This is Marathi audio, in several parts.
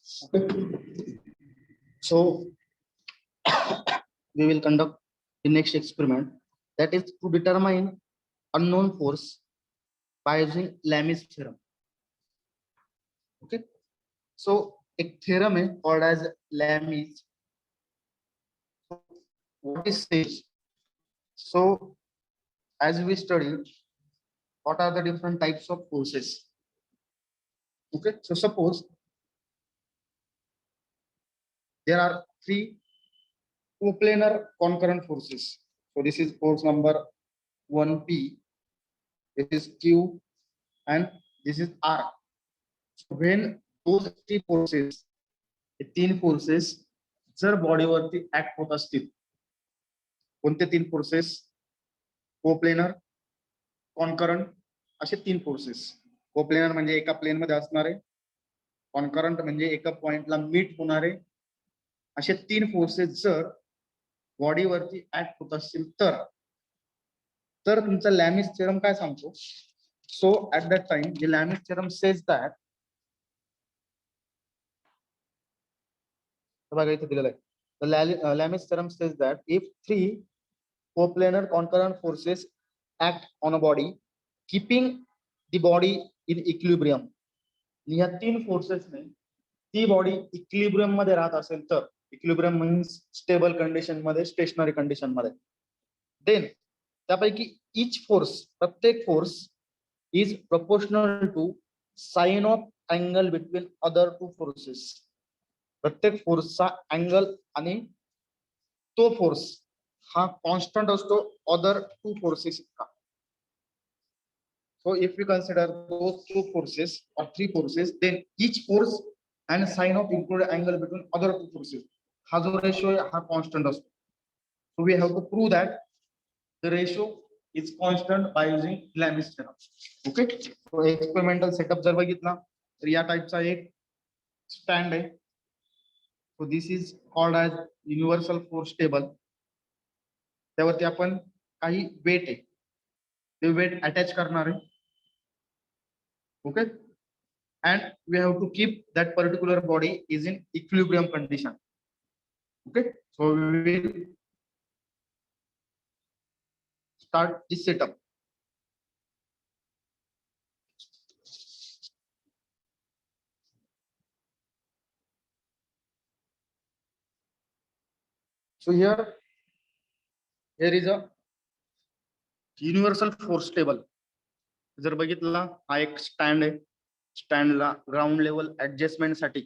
Okay. So we will conduct the next experiment, that is to determine unknown force by using Lami's theorem. Okay. So a theorem is called as Lami's. What is says? So as we study, what are the different types of forces? Okay. So suppose there are three coplanar concurrent forces. So this is force number 1P, this is Q, and this is R. So when those three forces, तीन फोर्सेस जर बॉडीवरती ऍक्ट होत असतील, कोणते तीन फोर्सेस? कोप्लेनर, कॉन्करंट, असे तीन फोर्सेस. कोप्लेनर म्हणजे एका प्लेन मध्ये असणारे, कॉन्करंट म्हणजे एका पॉइंटला मीट होणारे, असे तीन फोर्सेस जर बॉडीवरती ऍक्ट होत असतील तर तुमचा लॅमिस थेरम काय सांगतो? So at that time the Lami's theorem says that, बघा इथे दिलेलं आहे, the Lami's theorem says that if three coplanar concurrent forces act on a body, keeping the body in equilibrium, या तीन फोर्सेस ने ती बॉडी इक्विलिब्रियम मध्ये राहत असेल तर, इक्विलिब्रियम मीन्स स्टेबल कंडिशन मध्ये, स्टेशनरी कंडिशन मध्ये, देन त्यापैकी इच फोर्स, प्रत्येक force is proportional to sine of angle between other two forces. प्रत्येक फोर्सचा अँगल आणि तो फोर्स हा कॉन्स्टंट असतो अदर टू फोर्सेस इतका. So if you consider those two forces और three forces, then each force and sine of include angle between other two forces, हा जो रेशो आहे हा कॉन्स्टंट असतो. So we have to prove that the ratio is constant by using Lami's theorem. Okay. So experimental setup जर बघितला तर या टाइपचा एक स्टँड आहे. So this is called as universal force table. त्यावरती आपण काही वेट आहे ते वेट अटॅच करणार आहे. Okay. And we have to keep that particular body is in equilibrium condition. Okay. So we will start this setup. So here is a universal force table. जर बघितला हा एक स्टँड आहे. स्टँडला ग्राउंड लेवल ऍडजस्टमेंट साठी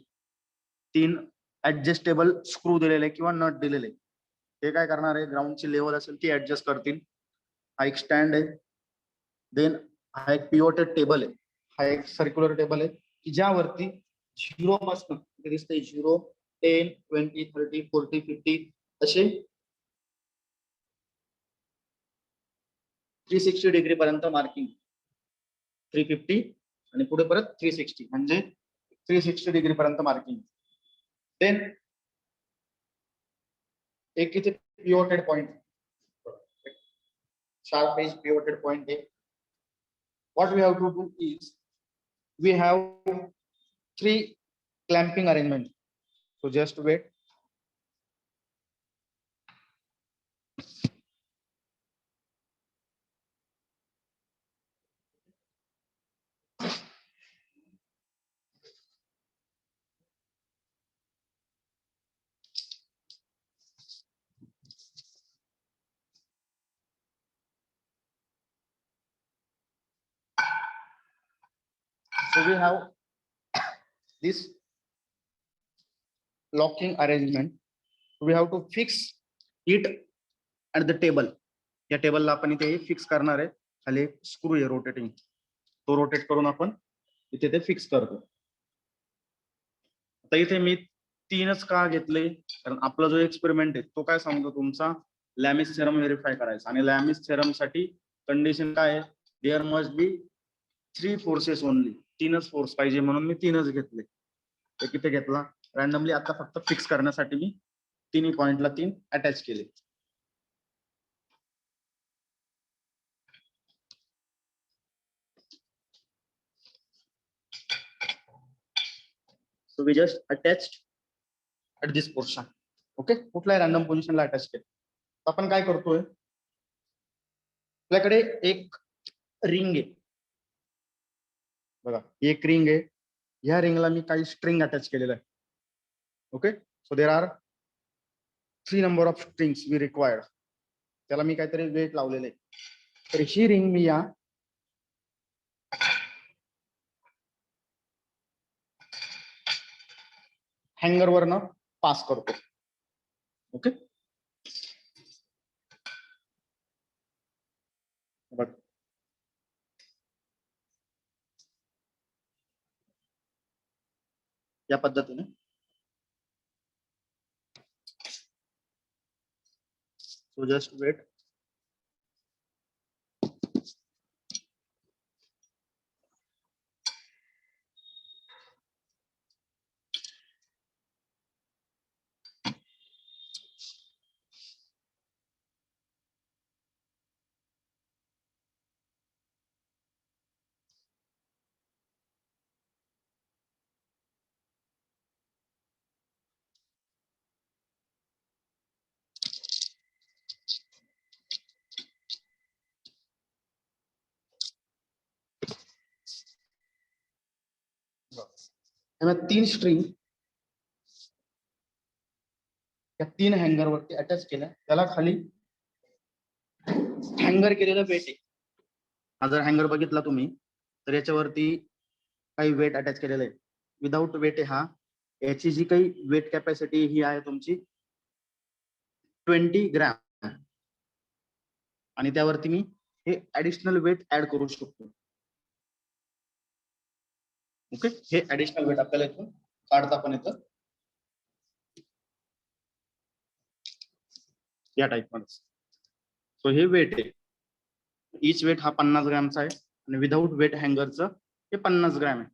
तीन ऍडजस्टेबल स्क्रू दिलेले किंवा नट दिलेले. ते काय करणार आहे, ग्राउंडची लेवल असेल ती ऍडजस्ट करतील. हा एक स्टँड आहे. देन हा एक पिवोटेड टेबल आहे. हा एक सर्क्युलर टेबल आहे की ज्यावरती 0 पासून दिसतंय 0, 10, 20, 30, 40, 50 असे 360 डिग्री पर्यंत मार्किंग. 350 आणि पुढे परत 360 म्हणजे 360 डिग्री पर्यंत मार्किंग. देन एक इथे pivoted point, sharp edge pivoted point है. What we have to do is we have three clamping arrangement. So just wait. So we have this locking arrangement. We have to fix it at the table. या टेबलला आपण इथे फिक्स करणार आहे. खाली स्क्रू आहे रोटेटिंग, तो रोटेट करून आपण इथे ते फिक्स करतो. आता इथे मी तीनच का घेतले, कारण आपला जो एक्सपेरिमेंट आहे तो काय सांगतो, तुमचा लॅमिस थेरम व्हेरीफाय करायचा. आणि लॅमिस थेरम साठी कंडिशन काय आहे, there must be three forces only. तीनच फोर्स पाहिजे म्हणून मी तीनच घेतले. एक इथे घेतला रॅन्डमली, आता फक्त फिक्स करण्यासाठी मी तिन्ही पॉइंटला तीन अटॅच केले. So we just attached at this portion. Okay, कुठल्याही रॅन्डम पोझिशनला अटॅच केलं. आपण काय करतोय, आपल्याकडे एक रिंग आहे बघा, एक रिंग आहे. ह्या रिंगला मी काही स्ट्रिंग अटॅच केलेलं आहे. Okay, so there are 3 number of strings we required. त्याला मी काहीतरी वेट लावलेले आहे. तर ही रिंग मी या हँगर वरनं पास करतो. ओके, बघ या पद्धतीने. So just wait. तीन स्ट्रिंग या 3 हँगर वरती अटॅच केल्या. त्याला खाली हँगर केलेलं वेट आहे. हा जर हँगर बघितला तुम्ही तर याच्यावरती काही वेट अटॅच केलेलं आहे. विदाउट वेट आहे हा. याची जी काही वेट कॅपॅसिटी ही आहे तुमची 20 ग्रॅम, आणि त्यावरती मी हे ऍडिशनल वेट ऍड करू शकतो. ओके, हे ऍडिशनल वेट आपल्याला इथून काढता पण येतं या टाइप मध्ये. सो हे वेट आहे. इच वेट हा 50 ग्रॅमचा आहे आणि विदाउट वेट हँगरचं हे 50 ग्रॅम आहे.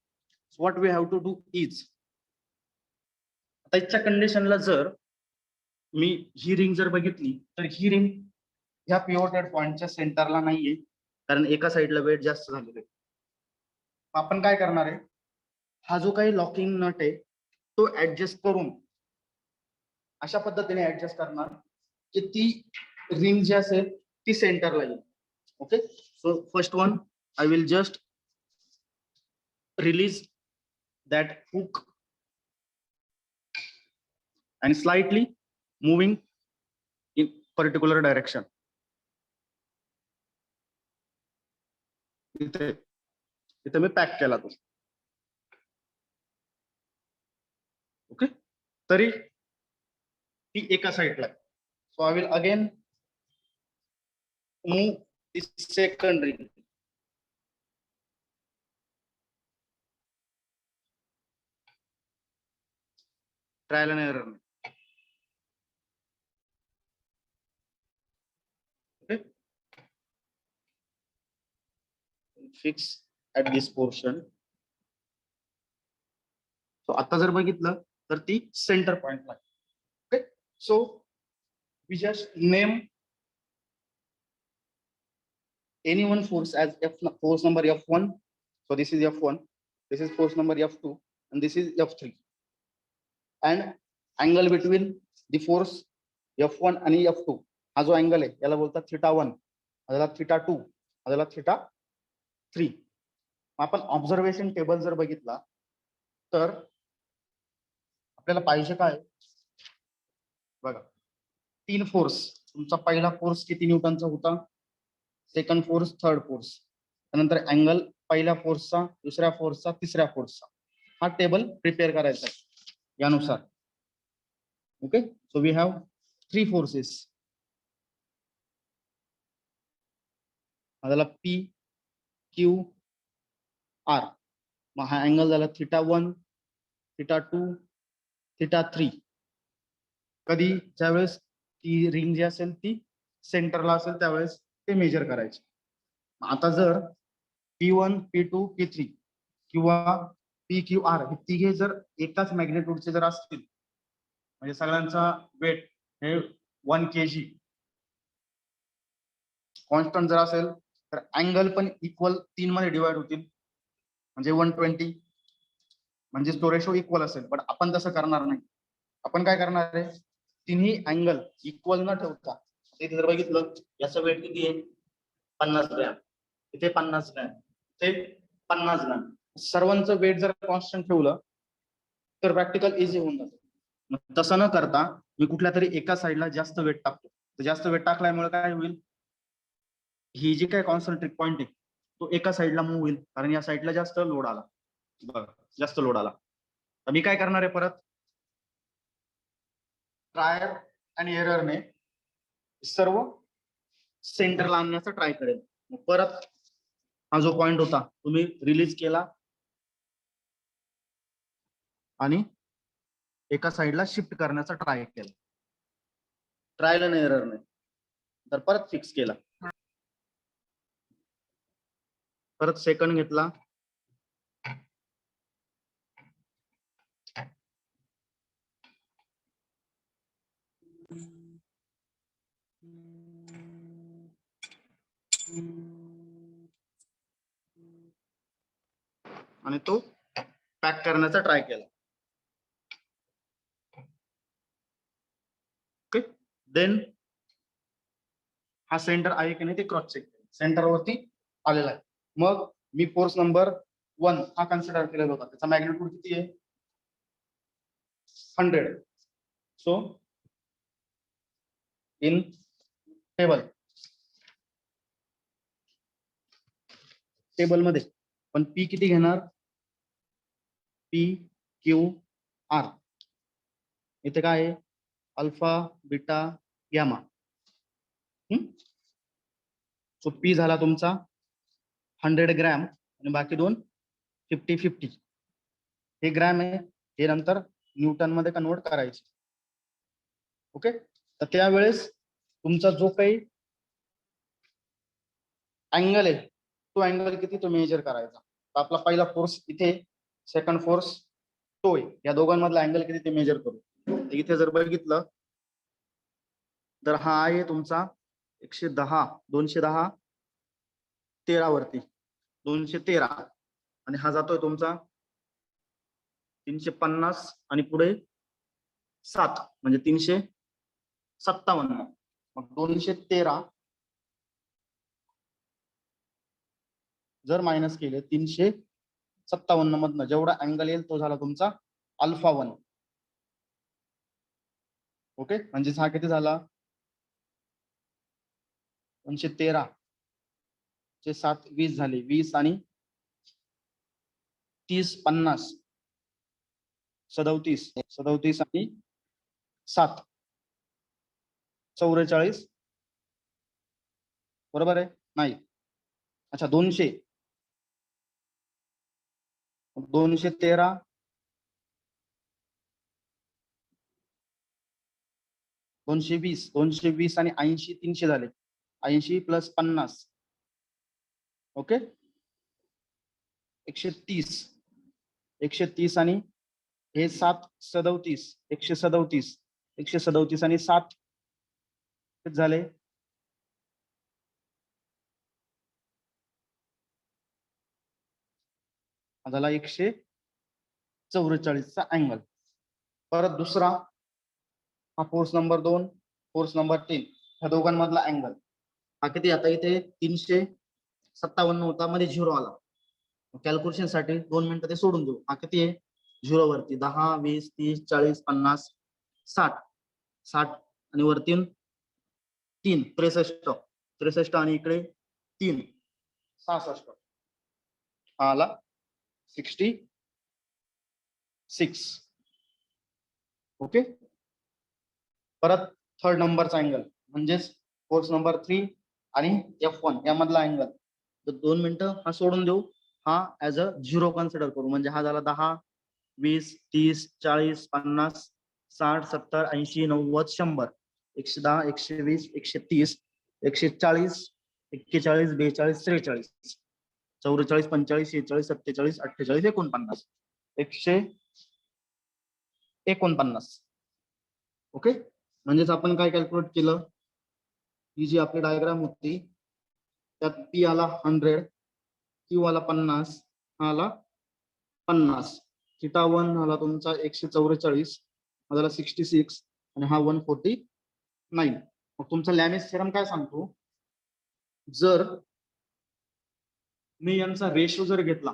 What we have to do is, आता इथच्या कंडिशनला जर मी ही रिंग जर बघितली तर ही रिंग ह्या पिवोटेड पॉइंटच्या सेंटरला नाहीये, कारण एका साईडला वेट जास्त झालेलं आहे. आपण काय करणार आहे, हा जो काही लॉकिंग नट आहे तो ऍडजस्ट करून अशा पद्धतीने ऍडजस्ट करणार की ती रिंग जी असेल ती सेंटरला येईल. Okay, so first one I will just release that hook and slightly moving in particular direction. इथे मी पॅक केला तो. ओके, तरी ती एका साईडला. So I will again move this second ring. Trial and error. Okay, fix at this portion. So आता जर बघितलं तर ती सेंटर पॉइंटला. Okay, so we just name any one force as force number F1. So this is F1, this is force number F2, and this is F3. And angle between the force F1 आणि F2 हा जो अँगल आहे याला बोलतात θ1, याला θ2, याला θ3. आपण ऑब्झर्वेशन टेबल जर बघितला तर आपल्याला पाहिजे काय बघा, 3 फोर्स. तुमचा पहिला फोर्स किती न्यूटनचा होता, सेकंड फोर्स, थर्ड फोर्स, त्यानंतर अँगल पहिल्या फोर्सचा, दुसऱ्या फोर्सचा, तिसऱ्या फोर्सचा. हा टेबल प्रिपेअर करायचा आहे यानुसार. Okay, so we have 3 forces. झाला P Q R. मग हा अँगल झाला θ1, θ2, θ3. कधी ज्यावेळेस ती रिंग जी असेल ती सेंटरला असेल त्यावेळेस ते मेजर करायचे. आता जर P1, P2, P3 किंवा PQR हे तिघे जर एकाच मॅग्नेट्यूडचे जर असतील, म्हणजे सगळ्यांचा वेट हे 1 kg कॉन्स्टंट जर असेल तर अँगल पण इक्वल 3 मध्ये डिवाइड होतील, म्हणजे 120. म्हणजे तो रेशो इक्वल असेल. पण आपण तसं करणार नाही. आपण काय करणार आहे, तिन्ही अँगल इक्वल न ठेवता, इथे जर बघितलं याचा वेट किती आहे 50 ग्रॅम, इथे 50 ग्रॅम, इथे 50 ग्रॅम, सर्वांचं वेट जर कॉन्स्टंट ठेवलं तर प्रॅक्टिकल इझी होऊन जातं. मग तसं न करता मी कुठल्या तरी एका साईडला जास्त वेट टाकतो. तर जास्त वेट टाकल्यामुळे काय होईल, ही जी काय कॉन्सन्ट्रेट पॉईंट आहे तो एका साईडला मूव्ह होईल, कारण या साईडला जास्त लोड आला. बघा, जास्त लोड आला. तर मी काय करणार आहे, परत ट्रायल आणि एररने सर्व सेंटरला आणण्याचा ट्राय करेल. मग परत हा जो पॉइंट होता तुम्ही रिलीज केला आणि एका साईडला शिफ्ट करण्याचा ट्राय केला, ट्रायल आणि एररने, तर परत फिक्स केला, परत सेकंड घेतला, आणि तो पॅक करण्याचा ट्राय केला. ओके, देन हा सेंटर आहे की नाही ते क्रॉस चेक, सेंटरवरती आलेला आहे. मग मी फोर्स नंबर 1 हा कन्सिडर केलेला होता, त्याचा मॅग्निट्यूड किती आहे 100. सो इन टेबल मध्ये पण पी किती घेणार, पी क्यू आर, इथे काय आहे alpha beta gamma. So P झाला तुमचा 100 ग्रॅम आणि बाकी दोन 50-50. हे ग्रॅम आहे, हे नंतर न्यूटन मध्ये कन्वर्ट करायचे. ओके, तर त्यावेळेस तुमचा जो काही अँगल आहे तो अँगल किती तो मेजर करायचा. तर आपला पहिला फोर्स इथे, सेकंड फोर्स तो आहे, या दोघांमधला अँगल किती ते मेजर करू. इथे जर बघितलं तर हा आहे तुमचा 110, 210 13 वरती 213, आणि हा जातोय तुमचा 350 आणि पुढे 7 म्हणजे 357. मग 213 जर मायनस केले 357 मधनं जेवढा अँगल येईल तो झाला तुमचा अल्फा 1. ओके, म्हणजे हा किती झाला 213 चे 7 20 झाले, 20 आणि 30 50 37, 37 आणि 7 44, बरोबर आहे नाही, अच्छा 200, 213 220, 220 आणि 80 300 झाले, 80 प्लस 50, ओके 130, 130 आणि हे 7 37, 137, 137 आणि 7 झाले झाला 144 चा अँगल. परत दुसरा हा फोर्स नंबर 2, फोर्स नंबर 3, ह्या दोघांमधला अँगल हा किती, आता इथे 357 होता, मध्ये 0 आला, कॅल्क्युलेशन साठी 2 मिनिटं ते सोडून देऊ. हा किती आहे 0 वरती 10 20 30 40 50 60, 60 आणि वरती 3 63, 63 आणि इकडे 3 66, हा आला 66. ओके, परत थर्ड नंबरचा अँगल म्हणजेच फोर्स नंबर 3 आणि F1 यामधला अँगल, तर 2 मिनिटं हा सोडून देऊ, हा ऍज अ 0 कन्सिडर करू. म्हणजे हा झाला 10 20 30 40 50 60 70 80 90 100, 110 120 130 140 41 42 43 44 45 46 47 48 49 149. ओके, म्हणजेच आपण काय कॅल्क्युलेट केलं, ही जी आपली डायग्राम होती त्यात पी आला 100, क्यू आला 50, हा आला 50, थिटा 1 झाला तुमचा 144, हा झाला 66 आणि हा 149. मग तुमचा लॅमिस थेरम काय सांगतो, जर मी यांचा रेशो जर घेतला,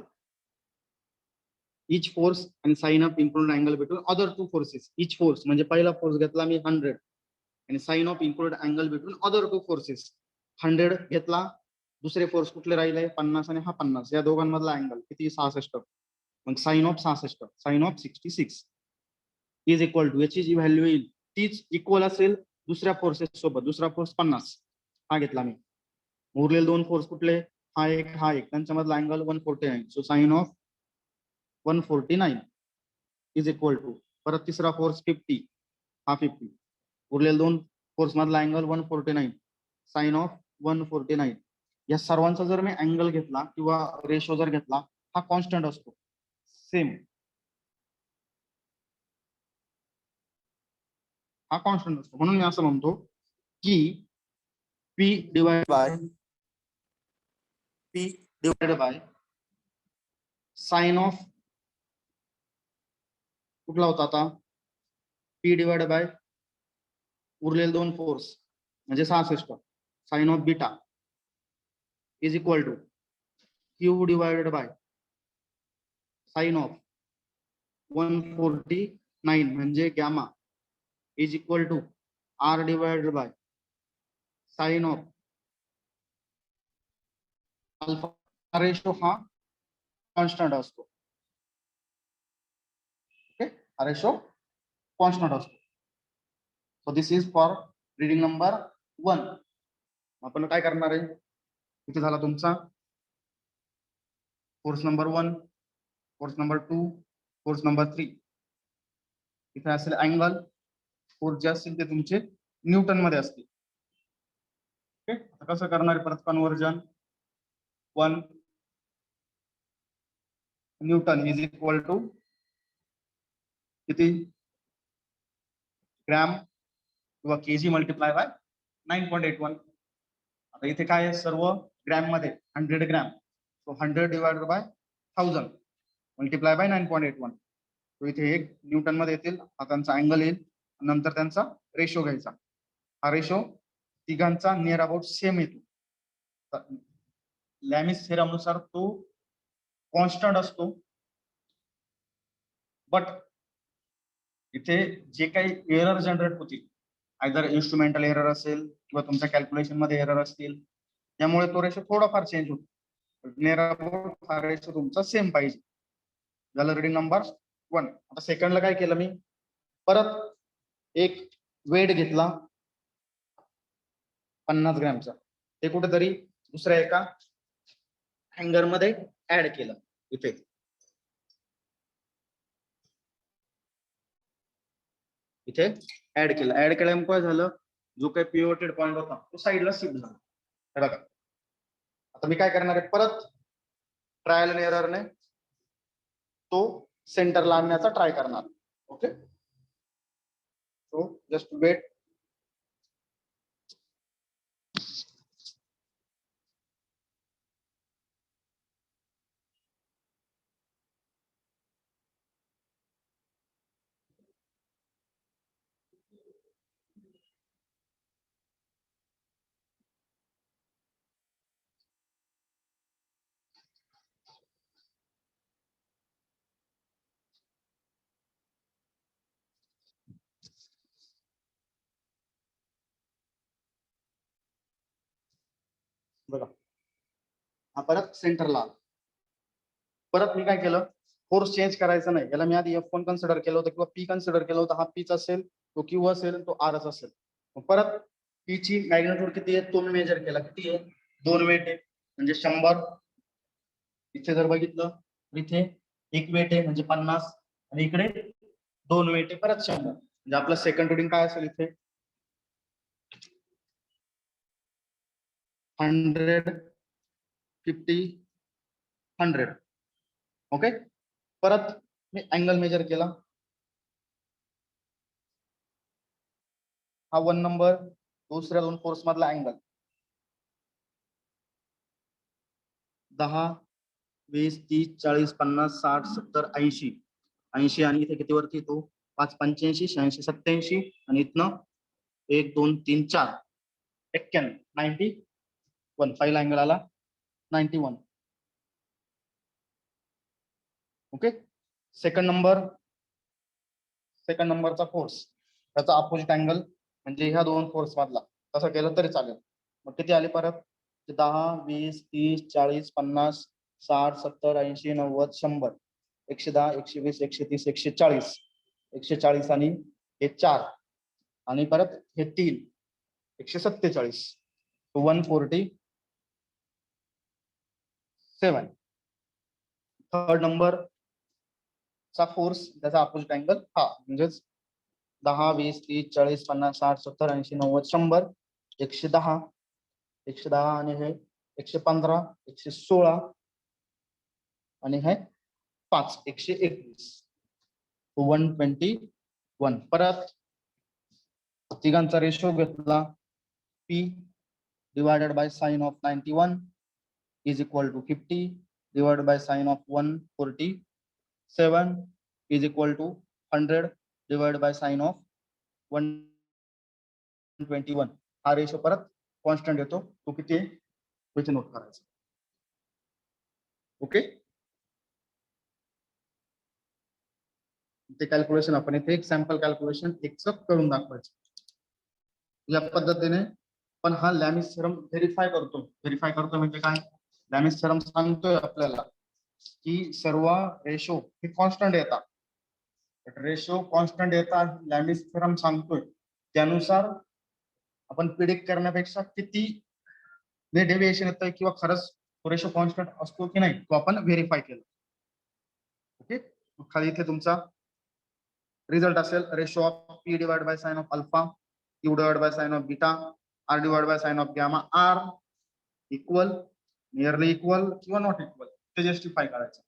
इच फोर्स आणि sine of include angle between other two forces. Each force म्हणजे पहिला फोर्स घेतला मी 100 आणि sine of include angle between other two forces 100 घेतला. दुसरे फोर्स कुठले राहिले, 50 आणि हा 50, या दोघांमधला अँगल किती, 66. मग sine of 66, sine of 66 is equal to, याची जी व्हॅल्यू येईल तीच इक्वल असेल दुसऱ्या फोर्सेस सोबत. दुसरा फोर्स 50 हा घेतला मी, उरलेले दोन फोर्स कुठले, हा एक हा एक, त्यांच्यामधला angle 149. So sine of 149 is equal to, परत तिसरा फोर्स 50, हा 50, उरलेले दोन फोर्स मधला अँगल 149, साइन ऑफ 149. या सर्वांचा जर मी अँगल घेतला किंवा रेशो जर घेतला, हा कॉन्स्टंट असतो सेम, हा कॉन्स्टंट असतो. म्हणून मी असं म्हणतो की P divided by sine of, कुठला होता आता, P डिवाइडेड बाय उरलेले दोन फोर्स म्हणजे 66, sine of beta is equal to Q divided by sine of 149 म्हणजे gamma is equal to R divided by sine of alpha. Ratio हा कॉन्स्टंट असतो. ओके, हा रेशो कॉन्स्टंट असतो. So this is for reading number 1. आपण काय करणार आहे, इथे झाला तुमचा force number 1, force number 2, force number 3. इथे असेल अँगल, फोर्स जे असतील ते तुमचे न्यूटन मध्ये असतील. ओके, आता कसं करणार आहे परत conversion, 1 newton is equal to किती, ग्रॅम किंवा केजी मल्टिप्लाय बाय 9.81. आता इथे काय आहे, सर्व ग्रॅम मध्ये 100 gram, so 100 divided by 1000 multiply by 9.81. तो इथे एक न्यूटन मध्ये येतील. हा त्यांचा अँगल येईल, नंतर त्यांचा रेशो घ्यायचा. हा रेशो तिघांचा नियर अबाउट सेम येतो. लॅमिस थेरम नुसार तो कॉन्स्टंट असतो, बट इथे जे काही एरर जनरेट होतील, आयदर इन्स्ट्रुमेंटल एरर असेल किंवा तुमच्या कॅल्क्युलेशन मध्ये एरर असतील, त्यामुळे तो रेशो थोडाफार चेंज होतो. नियर अबाउट हा रेशो तुमचा सेम पाहिजे. झालं रीडिंग नंबर 1. आता सेकंडला काय केलं मी, परत एक वेट घेतला 50 ग्रॅमचा, ते कुठेतरी दुसऱ्या एका हँगर मध्ये ऍड केलं. इथे इथे ऍड केलं. ऍड केल्यामुळे काय झालं, जो काही पिवटेड पॉईंट होता तो साईडला शिफ्ट झाला. हे बघा, आता मी काय करणार आहे, परत ट्रायल अँड एररने तो सेंटरला आणण्याचा ट्राय करणार. Okay, so just wait. बघा, हा परत सेंटरला आला. परत मी काय केलं, फोर्स चेंज करायचा नाही. याला मी आधी F1 कन्सिडर केलं होतं किंवा P कन्सिडर केलं होतं. हा Pच असेल, तो Q असेल, तो Rच असेल. परत P ची मॅग्निट्यूड किती आहे तो मी मेजर केला. किती आहे, 2 वेट आहे म्हणजे 100. इथे जर बघितलं इथे एक वेट आहे म्हणजे 50 आणि इकडे 2 वेट आहे परत 100. म्हणजे आपलं सेकंड रिडिंग काय असेल इथे, 100, 50, 100. ओके, परत मी अँगल मेजर केला. हा 1 नंबर, दुसऱ्या दोन फोर्स मधला अँगल 10, 20, 30, 40, 50, 60, 70, 80. 80 आणि इथे किती वरती येतो 5 85 86 87 आणि इथनं 1 2 3 4 91 91 पहिला अँगल आला 91. ओके. सेकंड नंबरचा फोर्स त्याचा अपोजिट अँगल म्हणजे ह्या दोन फोर्स मधला तसं केलं तरी चालेल. मग किती आले परत 10 20 30 40 50 60 70 80 90 100 110 120 130 140 140 आणि हे 4 आणि परत हे 3 147 147. थर्ड नंबर चा फोर्स त्याचा अपोजिट अँगल हा म्हणजेच 10 20 30 40 50 60 70 80 90 100 110 110 आणि हे 115 116 आणि हे 5 121 121. परत तिघांचा रेशो घेतला P divided by sin of 91 is equal to 50 divided by sin of 147 is equal to 100 divided by sin of 121. हा रेशो परत कॉन्स्टंट येतो. तो किती आहे इथे नोट करायचा. ओके. ते कॅल्क्युलेशन आपण इथे एक सॅम्पल कॅल्क्युलेशन एक्सेप्ट करून दाखवायचं या पद्धतीने. पण हा लॅमिस थेरम व्हेरीफाय करतो म्हणजे काय लॅमिस थेरम सांगतोय आपल्याला की सर्व रेशो हे कॉन्स्टंट येतात. लॅमिस थेरम सांगतोय त्यानुसार आपण प्रिडिक्ट करण्यापेक्षा किती डेव्हिएशन येतंय किंवा खरंच रेशो कॉन्स्टंट असतो की नाही तो आपण व्हेरीफाय केलं. ओके. खाली इथे तुमचा रिझल्ट असेल ratio of P divide by sine of alpha Q divide by sine of beta R divide by sine of gamma R equal nearly equal किंवा नॉट इक्वल ते जस्टिफाय करायचं.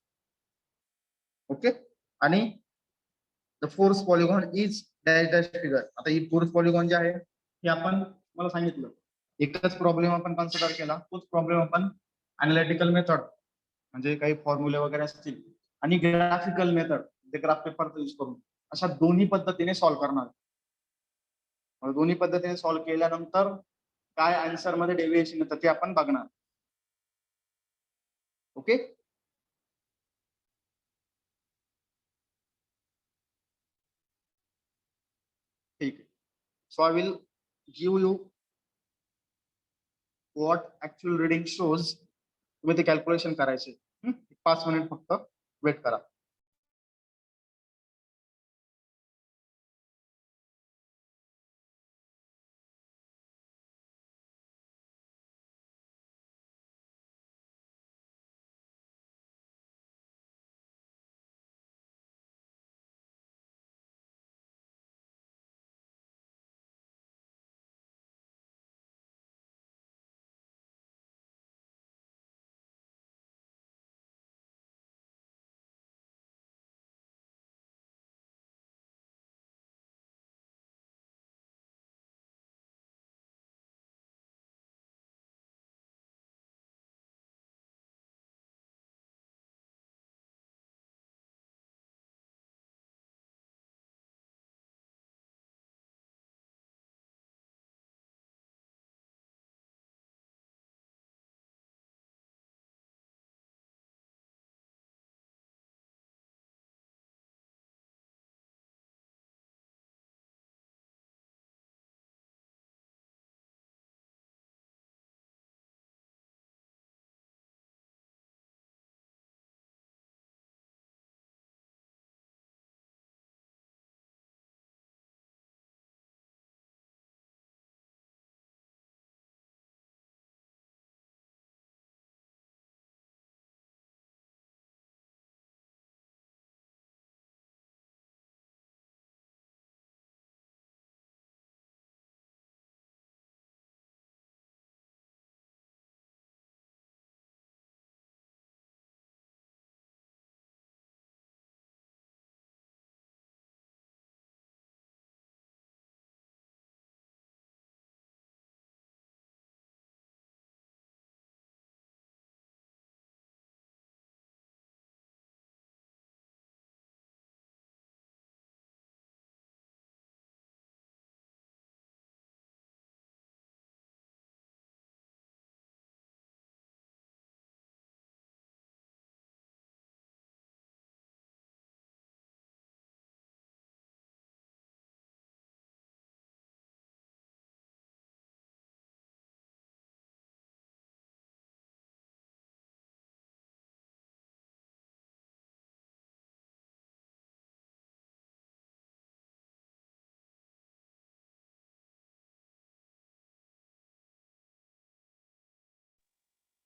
ओके. आणि the force polygon is dash dash figure. आता ही फोर्स पॉलिगॉन जे आहे हे आपण मला सांगितलं एकच प्रॉब्लेम आपण कन्सिडर केला तोच प्रॉब्लेम आपण अनालिटिकल मेथड म्हणजे काही फॉर्म्युले वगैरे असतील आणि ग्राफिकल मेथड ते ग्राफ पेपरचा यूज करून अशा दोन्ही पद्धतीने सॉल्व्ह करणार. दोन्ही पद्धतीने सॉल्व्ह केल्यानंतर काय आन्सर मध्ये डेव्हिएशन येतं ते आपण बघणार. ओके. ठीक आहे. So I will give you what actual reading shows. तुम्ही ते कॅल्क्युलेशन करायचे. 5 मिनिट फक्त वेट करा.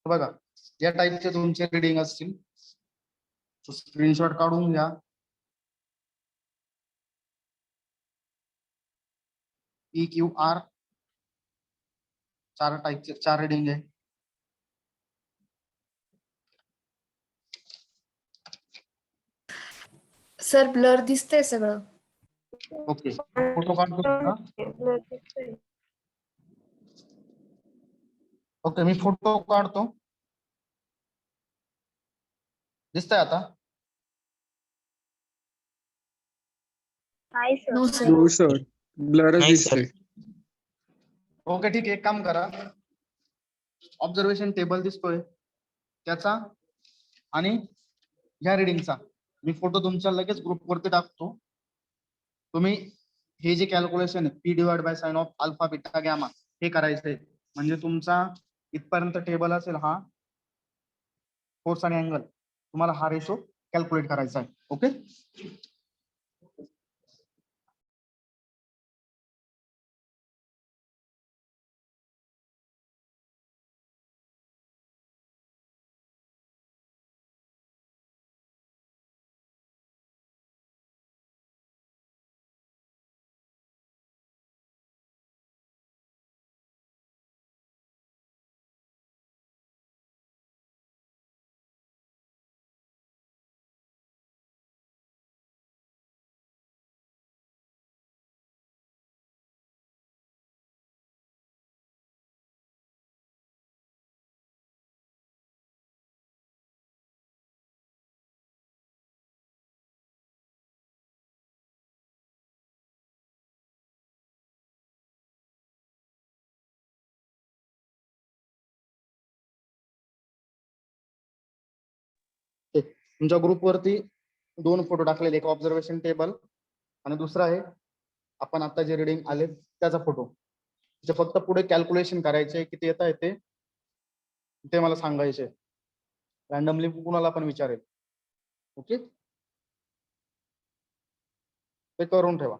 बघा या टाईपचे तुमचे रिडिंग असतील, स्क्रीनशॉट काढून घ्या. PQR 4 टाईपचे 4 रिडिंग आहे. सर ब्लर दिसतंय सगळं. ओके फोटो काढतो का? ओके मी फोटो काढतो. दिसतंय आता? No sir. हो सर, ब्लरच दिसतंय. ओके ठीक आहे, एक काम करा, ऑब्झर्वेशन टेबल दिसतोय त्याचा आणि ह्या रिडिंगचा मी फोटो तुमच्या लगेच ग्रुपवरती टाकतो. तुम्ही हे जे कॅल्क्युलेशन आहे P/sin of alpha beta gamma हे करायचंय. म्हणजे तुमचा इथपर्यंत टेबल असेल हा फोर्स आणि अँगल, तुम्हाला हा रेशो कॅल्क्युलेट करायचा आहे. ओके तुमच्या ग्रुपवरती 2 फोटो टाकलेले, एक ऑब्झर्वेशन टेबल आणि दुसरा आहे आपण आता जे रिडिंग आले त्याचा फोटो. फक्त पुढे कॅल्क्युलेशन करायचे किती येत आहे ते मला सांगायचे. रॅन्डमली कुणाला पण विचारेल. ओके ते करून ठेवा.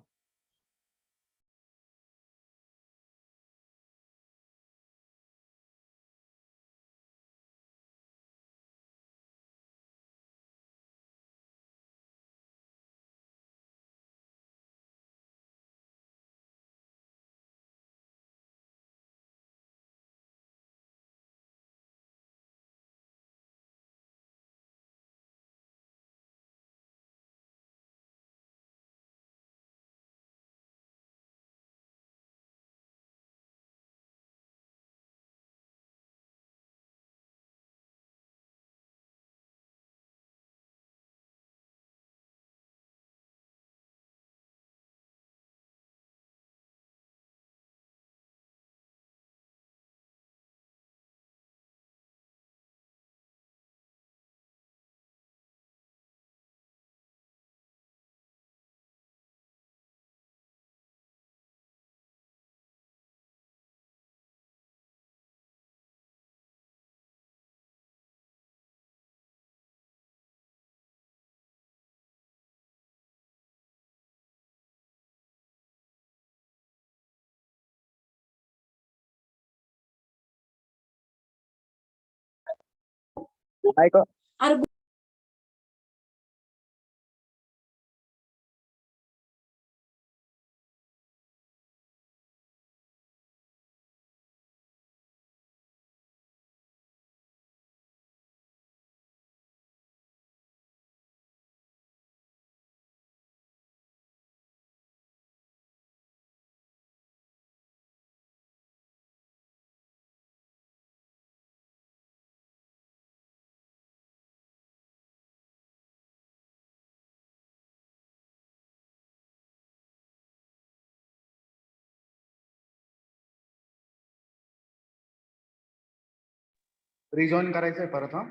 रिजॉईन करायचंय परत. हा